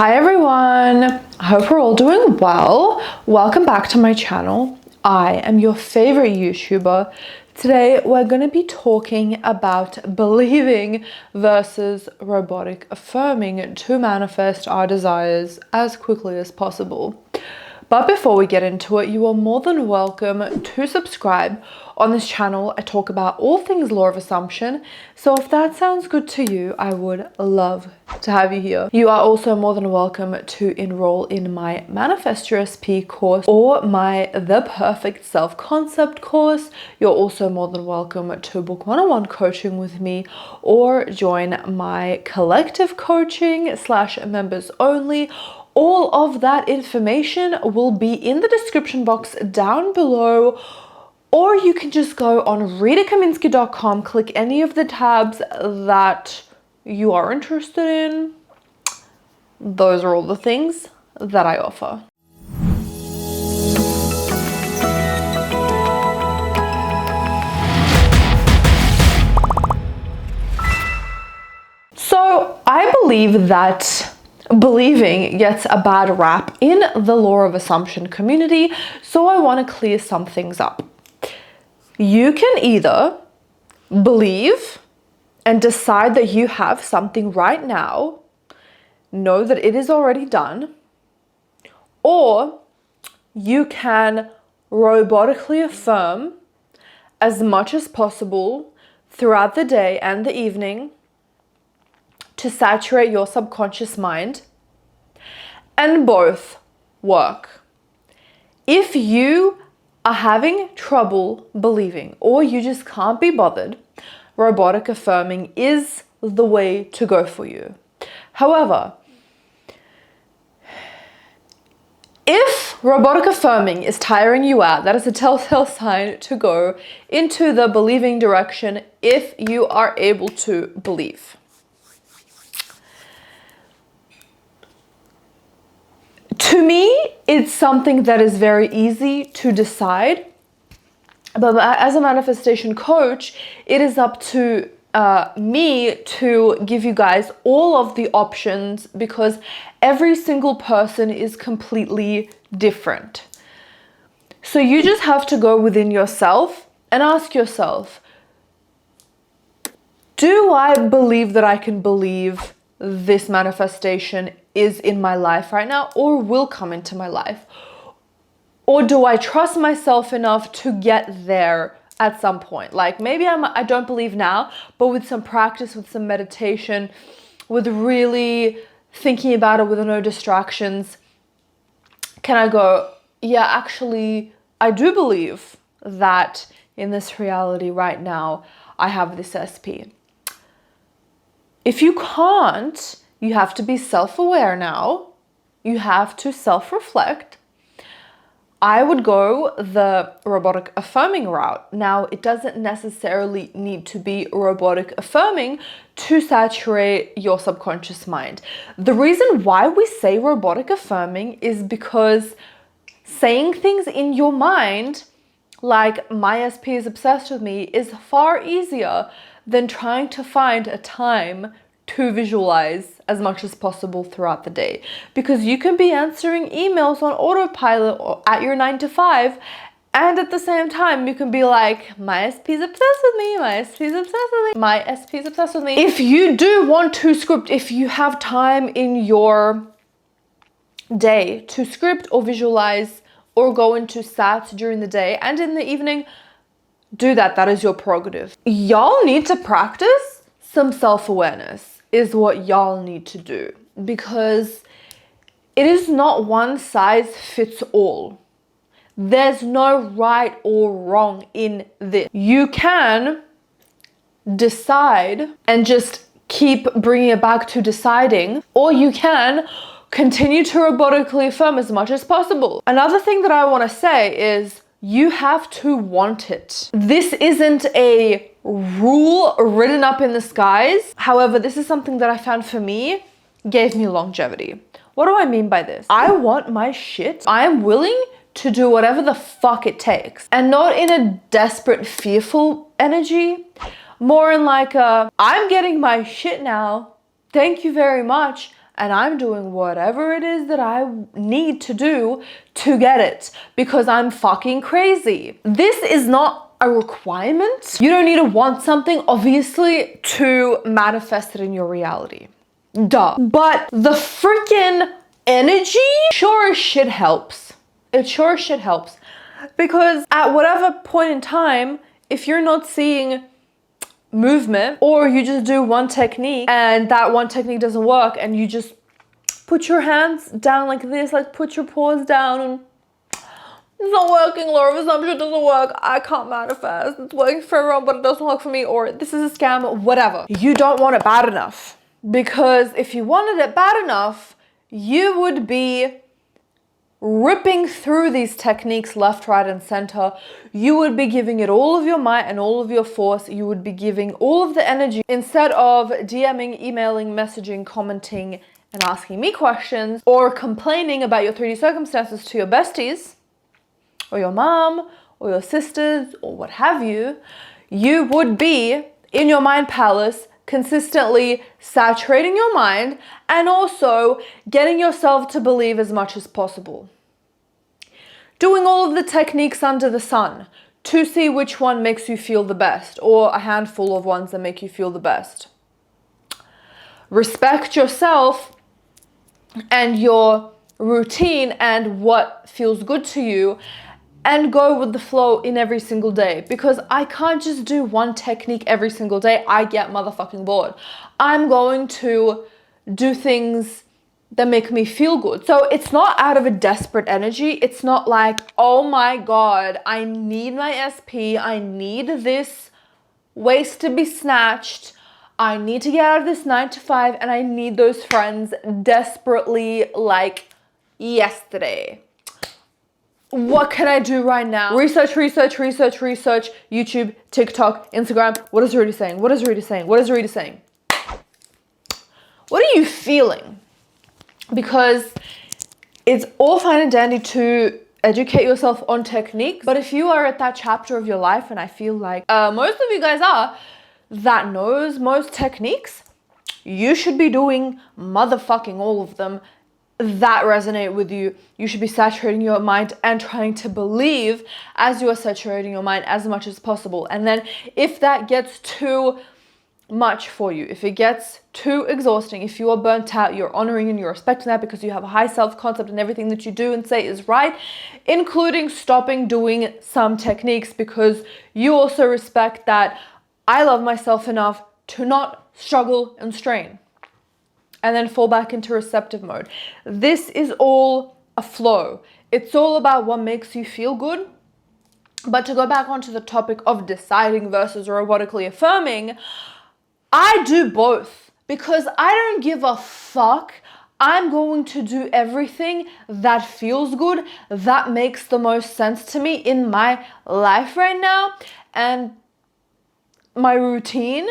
Hi everyone, I hope we're all doing well. Welcome back to my channel. I am your favorite YouTuber. Today we're going to be talking about believing versus robotic affirming to manifest our desires as quickly as possible. But before we get into it, you are more than welcome to subscribe. On this channel, I talk about all things law of assumption. So if that sounds good to you, I would love to have you here. You are also more than welcome to enroll in my Manifest Your SP course or my The Perfect Self-Concept course. You're also more than welcome to book one-on-one coaching with me or join my collective coaching / members only. All of that information will be in the description box down below, or you can just go on ritakaminski.com, click any of the tabs that you are interested in. Those are all the things that I offer. So I believe that believing gets a bad rap in the law of assumption community, so I want to clear some things up. You can either believe and decide that you have something right now, know that it is already done, or you can robotically affirm as much as possible throughout the day and the evening to saturate your subconscious mind, and both work. If you are having trouble believing or you just can't be bothered, robotic affirming is the way to go for you. However, if robotic affirming is tiring you out, that is a telltale sign to go into the believing direction if you are able to believe. To me, it's something that is very easy to decide, but as a manifestation coach, it is up to me to give you guys all of the options because every single person is completely different. So you just have to go within yourself and ask yourself, do I believe that I can believe this manifestation is in my life right now or will come into my life? Or do I trust myself enough to get there at some point? Like maybe I don't believe now, but with some practice, with some meditation, with really thinking about it with no distractions, can I go, yeah, actually, I do believe that in this reality right now, I have this SP. If you can't, you have to be self-aware now. You have to self-reflect. I would go the robotic affirming route. Now, it doesn't necessarily need to be robotic affirming to saturate your subconscious mind. The reason why we say robotic affirming is because saying things in your mind, like my SP is obsessed with me, is far easier than trying to find a time to visualize as much as possible throughout the day, because you can be answering emails on autopilot or at your 9 to 5, and at the same time you can be like, my SP's obsessed with me, my SP's obsessed with me, my SP's obsessed with me. If you do want to script, if you have time in your day to script or visualize or go into sats during the day and in the evening, do that. That is your prerogative. Y'all need to practice some self-awareness is what y'all need to do, because it is not one size fits all. There's no right or wrong in this. You can decide and just keep bringing it back to deciding, or you can continue to robotically affirm as much as possible. Another thing that I want to say is you have to want it. This isn't a rule written up in the skies. However, this is something that I found for me gave me longevity. What do I mean by this? I want my shit. I am willing to do whatever the fuck it takes, and not in a desperate, fearful energy, more in like a, I'm getting my shit now. Thank you very much. and I'm doing whatever it is that I need to do to get it because I'm fucking crazy. This is not a requirement. You don't need to want something, obviously, to manifest it in your reality. Duh. But the freaking energy sure as shit helps. It sure as shit helps. Because at whatever point in time, if you're not seeing movement, or you just do one technique and that one technique doesn't work, and you just put your hands down like this, like put your paws down, and it's not working, law of assumption doesn't work, I can't manifest, it's working for everyone but it doesn't work for me, or this is a scam, whatever. You don't want it bad enough. Because if you wanted it bad enough, you would be ripping through these techniques left, right, and center. You would be giving it all of your might and all of your force. You would be giving all of the energy instead of DMing, emailing, messaging, commenting, and asking me questions, or complaining about your 3D circumstances to your besties, or your mom, or your sisters, or what have you. You would be in your mind palace, consistently saturating your mind and also getting yourself to believe as much as possible. Doing all of the techniques under the sun to see which one makes you feel the best, or a handful of ones that make you feel the best. Respect yourself and your routine and what feels good to you, and go with the flow in every single day, because I can't just do one technique every single day. I get motherfucking bored. I'm going to do things that make me feel good. So it's not out of a desperate energy. It's not like, oh my God, I need my SP. I need this waist to be snatched. I need to get out of this 9 to 5 and I need those friends desperately, like yesterday. What can I do right now? Research, YouTube, TikTok, Instagram. What is Rita saying? What is Rita saying? What is Rita saying? What are you feeling? Because it's all fine and dandy to educate yourself on techniques, but if you are at that chapter of your life, and I feel like most of you guys are, that knows most techniques, you should be doing motherfucking all of them that resonate with you. You should be saturating your mind and trying to believe as you are saturating your mind as much as possible. And then if that gets too much for you, if it gets too exhausting, if you are burnt out, you're honoring and you're respecting that because you have a high self-concept and everything that you do and say is right, including stopping doing some techniques because you also respect that I love myself enough to not struggle and strain, and then fall back into receptive mode. This is all a flow. It's all about what makes you feel good. But to go back onto the topic of deciding versus robotically affirming, I do both because I don't give a fuck. I'm going to do everything that feels good, that makes the most sense to me in my life right now, and my routine,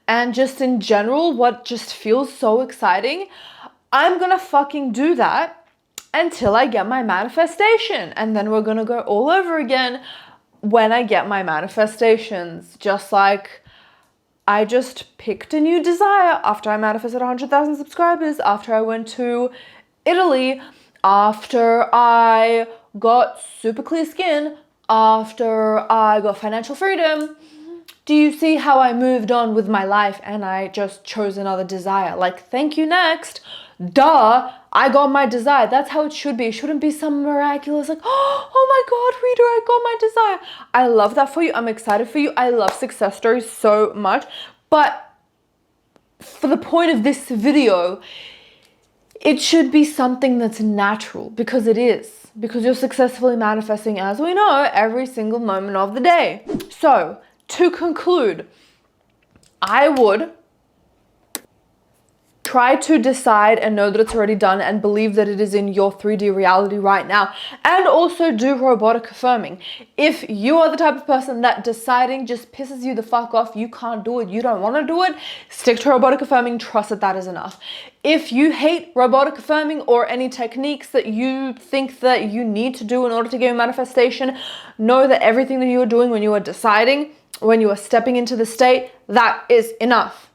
and just in general, what just feels so exciting. I'm gonna fucking do that until I get my manifestation. And then we're gonna go all over again when I get my manifestations. Just like I just picked a new desire after I manifested 100,000 subscribers, after I went to Italy, after I got super clear skin, after I got financial freedom. Do you see how I moved on with my life and I just chose another desire? Like, thank you, next. Duh, I got my desire. That's how it should be. It shouldn't be some miraculous, like, oh my God, Rita, I got my desire. I love that for you. I'm excited for you. I love success stories so much. But for the point of this video, it should be something that's natural, because it is. Because you're successfully manifesting, as we know, every single moment of the day. So, to conclude, I would try to decide and know that it's already done and believe that it is in your 3D reality right now, and also do robotic affirming. If you are the type of person that deciding just pisses you the fuck off, you can't do it, you don't want to do it, stick to robotic affirming, trust that that is enough. If you hate robotic affirming or any techniques that you think that you need to do in order to get a manifestation, know that everything that you are doing when you are deciding, when you are stepping into the state, that is enough.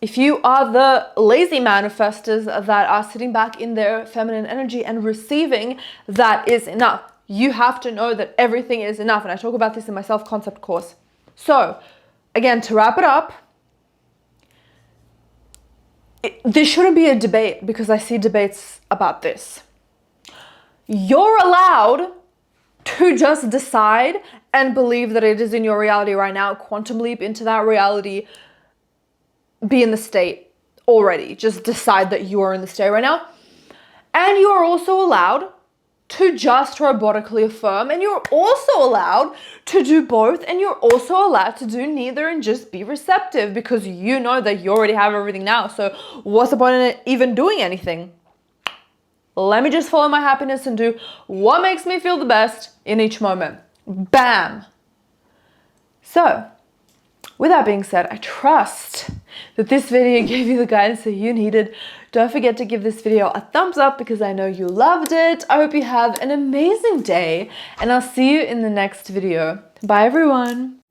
If you are the lazy manifestors that are sitting back in their feminine energy and receiving, that is enough. You have to know that everything is enough. And I talk about this in my self-concept course. So again, to wrap it up, this shouldn't be a debate because I see debates about this. You're allowed to just decide and believe that it is in your reality right now, quantum leap into that reality, be in the state already. Just decide that you are in the state right now. And you are also allowed to just robotically affirm, and you're also allowed to do both, and you're also allowed to do neither and just be receptive because you know that you already have everything now. So what's the point in even doing anything? Let me just follow my happiness and do what makes me feel the best in each moment. Bam! So, with that being said, I trust that this video gave you the guidance that you needed. Don't forget to give this video a thumbs up because I know you loved it. I hope you have an amazing day, and I'll see you in the next video. Bye, everyone.